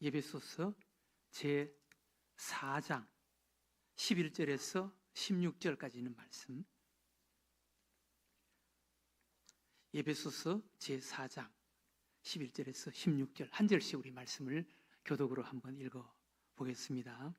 예배소서 제4장 11절에서 16절까지 있는 말씀. 예배소서 제4장 11절에서 16절 한 절씩 우리 말씀을 교독으로 한번 읽어보겠습니다.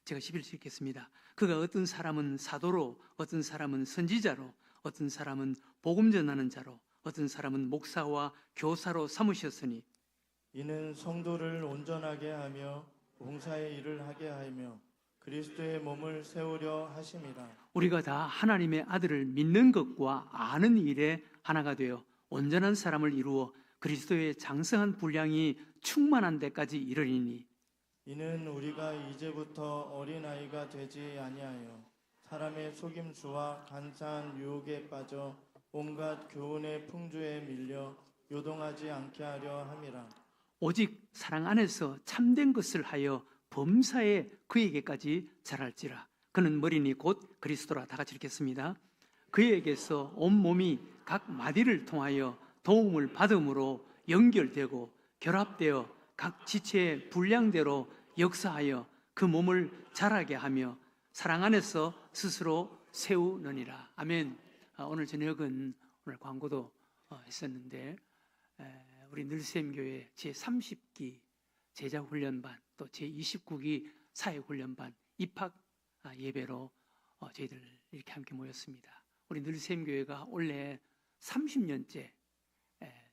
제가 11절 읽겠습니다. 그가 어떤 사람은 사도로, 어떤 사람은 선지자로, 어떤 사람은 복음 전하는 자로, 어떤 사람은 목사와 교사로 삼으셨으니 이는 성도를 온전하게 하며 봉사의 일을 하게 하며 그리스도의 몸을 세우려 하심이라. 우리가 다 하나님의 아들을 믿는 것과 아는 일에 하나가 되어 온전한 사람을 이루어 그리스도의 장성한 분량이 충만한 데까지 이르리니 이는 우리가 이제부터 어린아이가 되지 아니하여 사람의 속임수와 간사한 유혹에 빠져 온갖 교훈의 풍조에 밀려 요동하지 않게 하려 함이라. 오직 사랑 안에서 참된 것을 하여 범사에 그에게까지 자랄지라. 그는 머리니 곧 그리스도라. 다 같이 읽겠습니다. 그에게서 온 몸이 각 마디를 통하여 도움을 받음으로 연결되고 결합되어 각 지체의 분량대로 역사하여 그 몸을 자라게 하며 사랑 안에서 스스로 세우느니라. 아멘. 오늘 저녁은 오늘 광고도 했었는데 우리 늘샘교회 제30기 제자훈련반 또 제29기 사회훈련반 입학 예배로 저희들 이렇게 함께 모였습니다. 우리 늘샘교회가 원래 30년째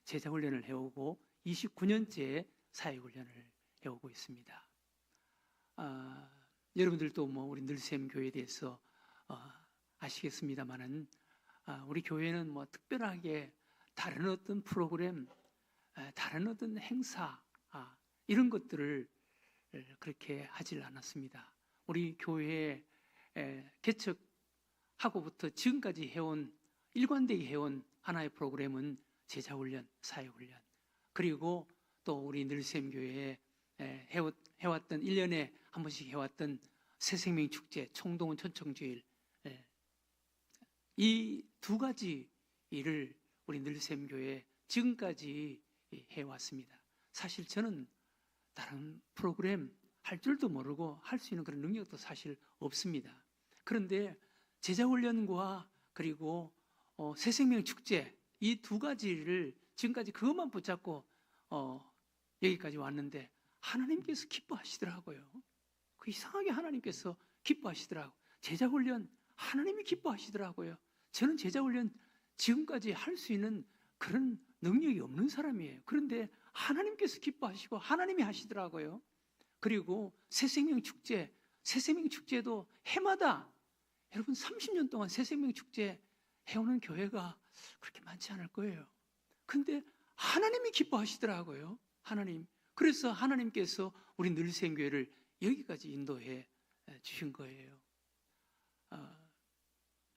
제자훈련을 해오고 29년째 사회훈련을 해오고 있습니다. 여러분들도 우리 늘샘교회에 대해서 아시겠습니다만은 우리 교회는 특별하게 다른 어떤 프로그램, 다른 어떤 행사 이런 것들을 그렇게 하질 않았습니다. 우리 교회 개척하고부터 지금까지 해온 일관되게 해온 하나의 프로그램은 제자훈련, 사회훈련, 그리고 또 우리 늘샘교회에 해왔던 1년에 한 번씩 해왔던 새생명축제, 총동원 천청주일, 이 두 가지 일을 우리 늘샘교회 지금까지 해왔습니다. 사실 저는 다른 프로그램 할 줄도 모르고 할 수 있는 그런 능력도 사실 없습니다. 그런데 제자훈련과 그리고 새생명축제 이 두 가지를 지금까지 그것만 붙잡고 여기까지 왔는데 하나님께서 기뻐하시더라고요. 그 이상하게 하나님께서 기뻐하시더라고요. 제자훈련 하나님이 기뻐하시더라고요. 저는 제자훈련 지금까지 할 수 있는 그런 능력이 없는 사람이에요. 그런데 하나님께서 기뻐하시고 하나님이 하시더라고요. 그리고 새생명축제, 새생명축제도 해마다 여러분 30년 동안 새생명축제 해오는 교회가 그렇게 많지 않을 거예요. 근데 하나님이 기뻐하시더라고요. 하나님. 그래서 하나님께서 우리 늘샘교회를 여기까지 인도해 주신 거예요.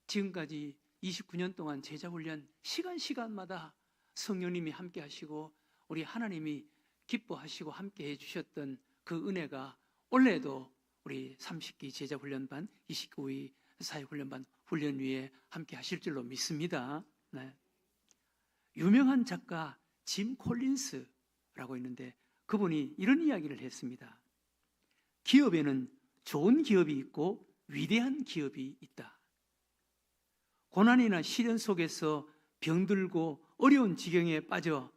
지금까지 29년 동안 제자훈련 시간마다 성령님이 함께 하시고 우리 하나님이 기뻐하시고 함께 해주셨던 그 은혜가 올해도 우리 30기 제자훈련반, 29기 사회훈련반 훈련 위에 함께 하실 줄로 믿습니다. 네. 유명한 작가 짐 콜린스라고 있는데 그분이 이런 이야기를 했습니다. 기업에는 좋은 기업이 있고 위대한 기업이 있다. 고난이나 시련 속에서 병들고 어려운 지경에 빠져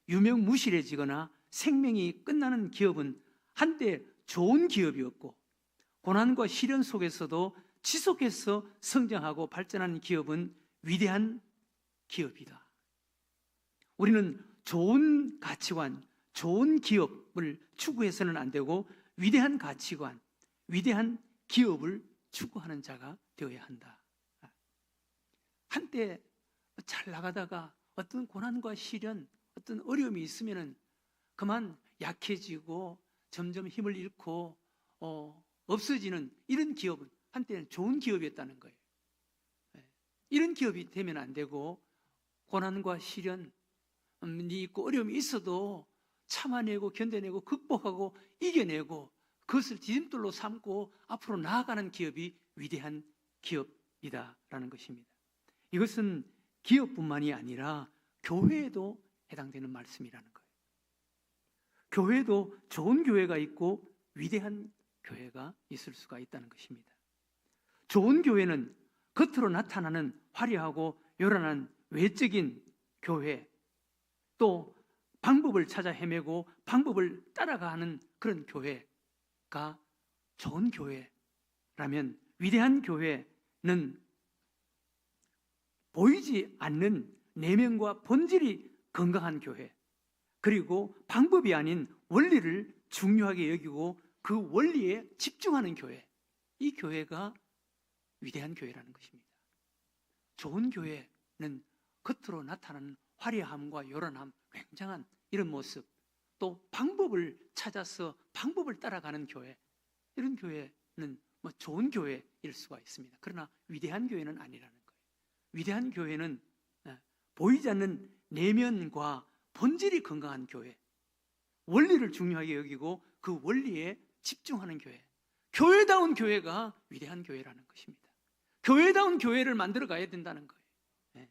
유명무실해지거나 생명이 끝나는 기업은 한때 좋은 기업이었고 고난과 시련 속에서도 지속해서 성장하고 발전하는 기업은 위대한 기업이다. 우리는 좋은 가치관, 좋은 기업을 추구해서는 안 되고 위대한 가치관, 위대한 기업을 추구하는 자가 되어야 한다. 한때 잘 나가다가 어떤 고난과 시련, 어떤 어려움이 있으면은 그만 약해지고 점점 힘을 잃고 없어지는 이런 기업은 한때는 좋은 기업이었다는 거예요. 이런 기업이 되면 안 되고 고난과 시련이 있고 어려움이 있어도 참아내고 견뎌내고 극복하고 이겨내고 그것을 디딤돌로 삼고 앞으로 나아가는 기업이 위대한 기업이다라는 것입니다. 이것은 기업뿐만이 아니라 교회에도 해당되는 말씀이라는 거예요. 교회도 좋은 교회가 있고 위대한 교회가 있을 수가 있다는 것입니다. 좋은 교회는 겉으로 나타나는 화려하고 요란한 외적인 교회, 또 방법을 찾아 헤매고 방법을 따라가는 그런 교회가 좋은 교회라면, 위대한 교회는 보이지 않는 내면과 본질이 건강한 교회, 그리고 방법이 아닌 원리를 중요하게 여기고 그 원리에 집중하는 교회, 이 교회가 위대한 교회라는 것입니다. 좋은 교회는 겉으로 나타나는 화려함과 요란함, 굉장한 이런 모습, 또 방법을 찾아서 방법을 따라가는 교회, 이런 교회는 좋은 교회일 수가 있습니다. 그러나 위대한 교회는 아니라는 거예요. 위대한 교회는 보이지 않는 내면과 본질이 건강한 교회, 원리를 중요하게 여기고 그 원리에 집중하는 교회, 교회다운 교회가 위대한 교회라는 것입니다. 교회다운 교회를 만들어 가야 된다는 거예요.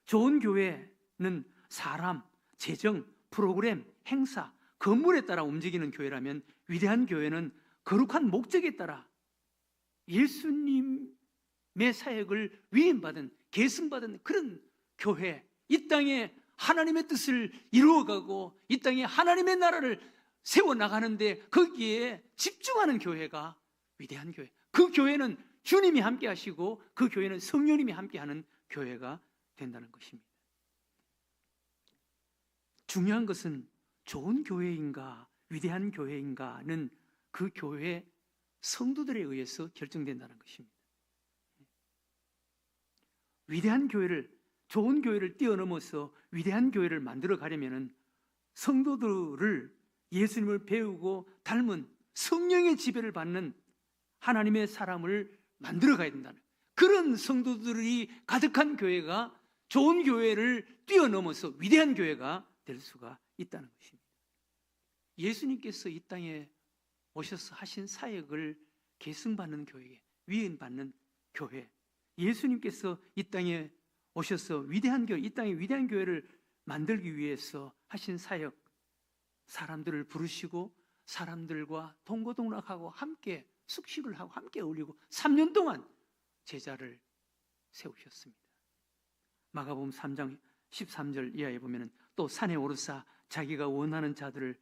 좋은 교회는 사람, 재정, 프로그램, 행사, 건물에 따라 움직이는 교회라면, 위대한 교회는 거룩한 목적에 따라 예수님의 사역을 위임받은, 계승받은 그런 교회, 이 땅에 하나님의 뜻을 이루어가고 이 땅에 하나님의 나라를 세워나가는데 거기에 집중하는 교회가 위대한 교회. 그 교회는 주님이 함께 하시고 그 교회는 성령님이 함께하는 교회가 된다는 것입니다. 중요한 것은 좋은 교회인가 위대한 교회인가는 그 교회 성도들에 의해서 결정된다는 것입니다. 위대한 교회를, 좋은 교회를 뛰어넘어서 위대한 교회를 만들어 가려면 성도들을 예수님을 배우고 닮은 성령의 지배를 받는 하나님의 사람을 만들어 가야 된다는, 그런 성도들이 가득한 교회가 좋은 교회를 뛰어넘어서 위대한 교회가 될 수가 있다는 것입니다. 예수님께서 이 땅에 오셔서 하신 사역을 계승받는 교회, 위임받는 교회, 예수님께서 이 땅에 오셔서 위대한 교회, 이 땅에 위대한 교회를 만들기 위해서 하신 사역, 사람들을 부르시고 사람들과 동고동락하고 함께 숙식을 하고 함께 어울리고 3년 동안 제자를 세우셨습니다. 마가복음 3장 13절 이하에 보면 또 산에 오르사 자기가 원하는 자들을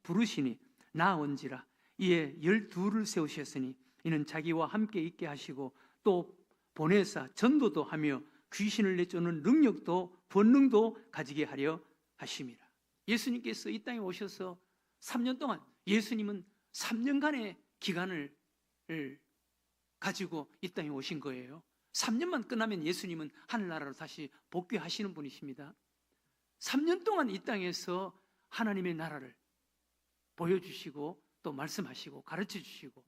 부르시니 나온지라 이에 12를 세우셨으니 이는 자기와 함께 있게 하시고 또 보내사 전도도 하며 귀신을 내쫓는 능력도 본능도 가지게 하려 하심이라. 예수님께서 이 땅에 오셔서 3년 동안, 예수님은 3년간의 기간을 가지고 이 땅에 오신 거예요. 3년만 끝나면 예수님은 하늘나라로 다시 복귀하시는 분이십니다. 3년 동안 이 땅에서 하나님의 나라를 보여주시고 또 말씀하시고 가르쳐주시고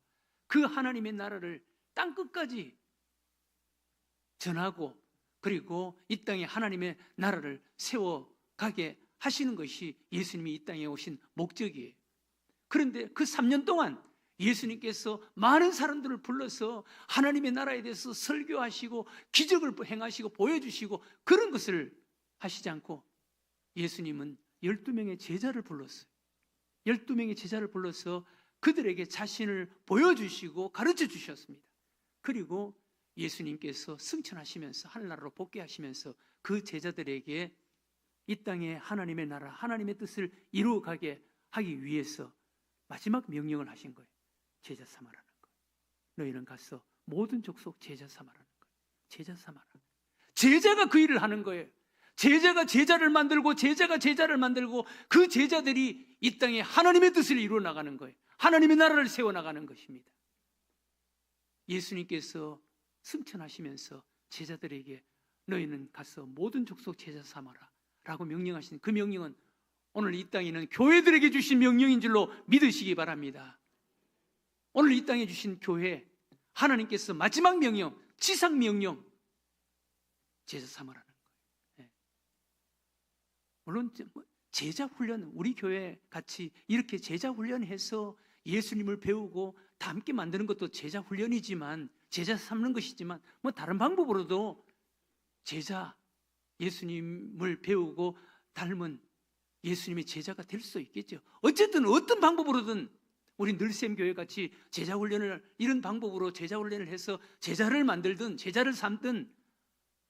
그 하나님의 나라를 땅끝까지 전하고 그리고 이 땅에 하나님의 나라를 세워가게 하시는 것이 예수님이 이 땅에 오신 목적이에요. 그런데 그 3년 동안 예수님께서 많은 사람들을 불러서 하나님의 나라에 대해서 설교하시고 기적을 행하시고 보여주시고 그런 것을 하시지 않고 예수님은 12명의 제자를 불렀어요. 12명의 제자를 불러서 그들에게 자신을 보여주시고 가르쳐 주셨습니다. 그리고 예수님께서 승천하시면서 하늘나라로 복귀하시면서 그 제자들에게 이 땅에 하나님의 나라, 하나님의 뜻을 이루어가게 하기 위해서 마지막 명령을 하신 거예요. 제자 삼아라는 거예요. 너희는 가서 모든 족속 제자 삼아라는 거예요. 제자 삼아라. 제자가 그 일을 하는 거예요. 제자가 제자를 만들고 제자가 제자를 만들고 그 제자들이 이 땅에 하나님의 뜻을 이루어 나가는 거예요. 하나님의 나라를 세워나가는 것입니다. 예수님께서 승천하시면서 제자들에게 너희는 가서 모든 족속 제자 삼아라 라고 명령하신 그 명령은 오늘 이 땅에 있는 교회들에게 주신 명령인 줄로 믿으시기 바랍니다. 오늘 이 땅에 주신 교회, 하나님께서 마지막 명령, 지상 명령, 제자 삼아라는 거예요. 물론 제자 훈련, 우리 교회 같이 이렇게 제자 훈련해서 예수님을 배우고 다 함께 만드는 것도 제자 훈련이지만, 제자 삼는 것이지만 다른 방법으로도 제자, 예수님을 배우고 닮은 예수님의 제자가 될 수 있겠죠. 어쨌든 어떤 방법으로든 우리 늘샘교회 같이 제자훈련을 이런 방법으로 제자훈련을 해서 제자를 만들든 제자를 삼든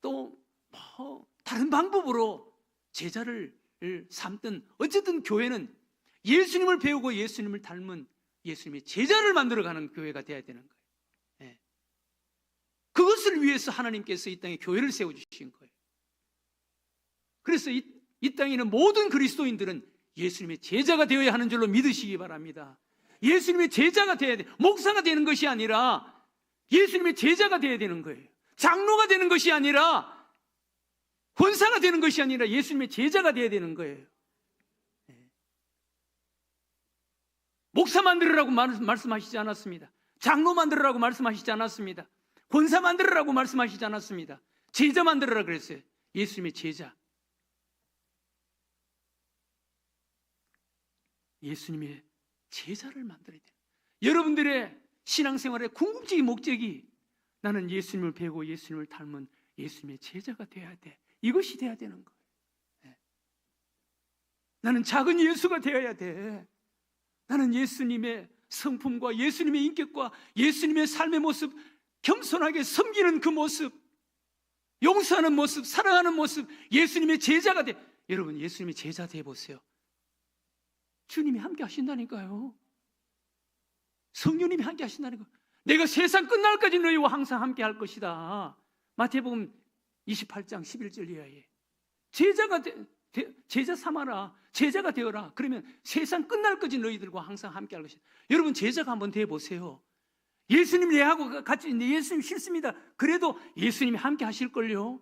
또 뭐 다른 방법으로 제자를 삼든 어쨌든 교회는 예수님을 배우고 예수님을 닮은 예수님의 제자를 만들어가는 교회가 되어야 되는 거예요. 예. 그것을 위해서 하나님께서 이 땅에 교회를 세워주신 거예요. 그래서 이 땅에 있는 모든 그리스도인들은 예수님의 제자가 되어야 하는 줄로 믿으시기 바랍니다. 예수님의 제자가 되어야 돼. 목사가 되는 것이 아니라 예수님의 제자가 되어야 되는 거예요. 장로가 되는 것이 아니라 권사가 되는 것이 아니라 예수님의 제자가 되어야 되는 거예요. 목사 만들으라고 말씀하시지 않았습니다. 장로 만들으라고 말씀하시지 않았습니다. 권사 만들으라고 말씀하시지 않았습니다. 제자 만들으라 그랬어요. 예수님의 제자. 예수님의 제자를 만들어야 돼요. 여러분들의 신앙생활의 궁극적인 목적이 나는 예수님을 배우고 예수님을 닮은 예수님의 제자가 되어야 돼. 이것이 돼야 되는 거예요. 네. 나는 작은 예수가 되어야 돼. 나는 예수님의 성품과 예수님의 인격과 예수님의 삶의 모습, 겸손하게 섬기는 그 모습, 용서하는 모습, 사랑하는 모습, 예수님의 제자가 돼. 여러분, 예수님의 제자 돼 보세요. 주님이 함께 하신다니까요. 성령님이 함께 하신다니까요. 내가 세상 끝날까지 너희와 항상 함께 할 것이다. 마태복음 28장 11절 이하에 제자 삼아라. 제자가 되어라. 그러면 세상 끝날까지 너희들과 항상 함께 할 것이다. 여러분, 제자가 한번 되어 보세요. 예수님 내하고 같이 있는데 예수님 싫습니다. 그래도 예수님이 함께 하실걸요.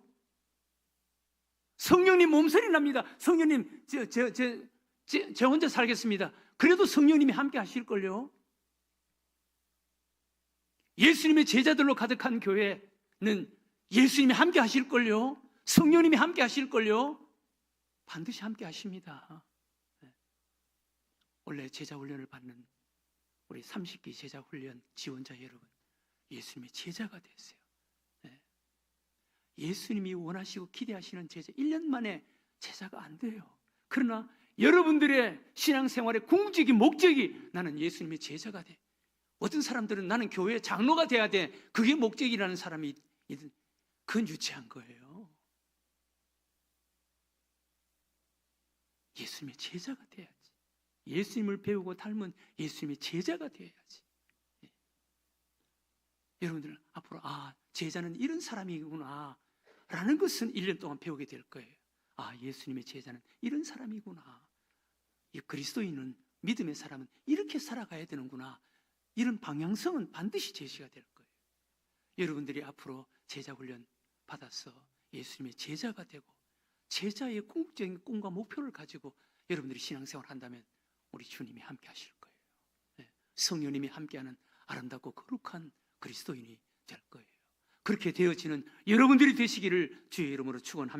성령님 몸서리 납니다. 성령님 제 혼자 살겠습니다. 그래도 성령님이 함께 하실걸요. 예수님의 제자들로 가득한 교회는 예수님이 함께 하실걸요. 성령님이 함께 하실걸요. 반드시 함께 하십니다. 원래 제자훈련을 받는 우리 30기 제자훈련 지원자 여러분, 예수님의 제자가 됐어요. 예수님이 원하시고 기대하시는 제자, 1년 만에 제자가 안 돼요. 그러나 여러분들의 신앙생활의 궁극적인 목적이 나는 예수님의 제자가 돼. 어떤 사람들은 나는 교회 장로가 돼야 돼. 그게 목적이라는 사람이 그건 유치한 거예요. 예수님의 제자가 돼야지. 예수님을 배우고 닮은 예수님의 제자가 돼야지. 여러분들 앞으로 제자는 이런 사람이구나 라는 것은 1년 동안 배우게 될 거예요. 예수님의 제자는 이런 사람이구나. 이 그리스도인은, 믿음의 사람은 이렇게 살아가야 되는구나. 이런 방향성은 반드시 제시가 될 거예요. 여러분들이 앞으로 제자훈련 받아서 예수님의 제자가 되고 제자의 궁극적인 꿈과 목표를 가지고 여러분들이 신앙생활을 한다면 우리 주님이 함께 하실 거예요. 성령님이 함께하는 아름답고 거룩한 그리스도인이 될 거예요. 그렇게 되어지는 여러분들이 되시기를 주의 이름으로 축원합니다.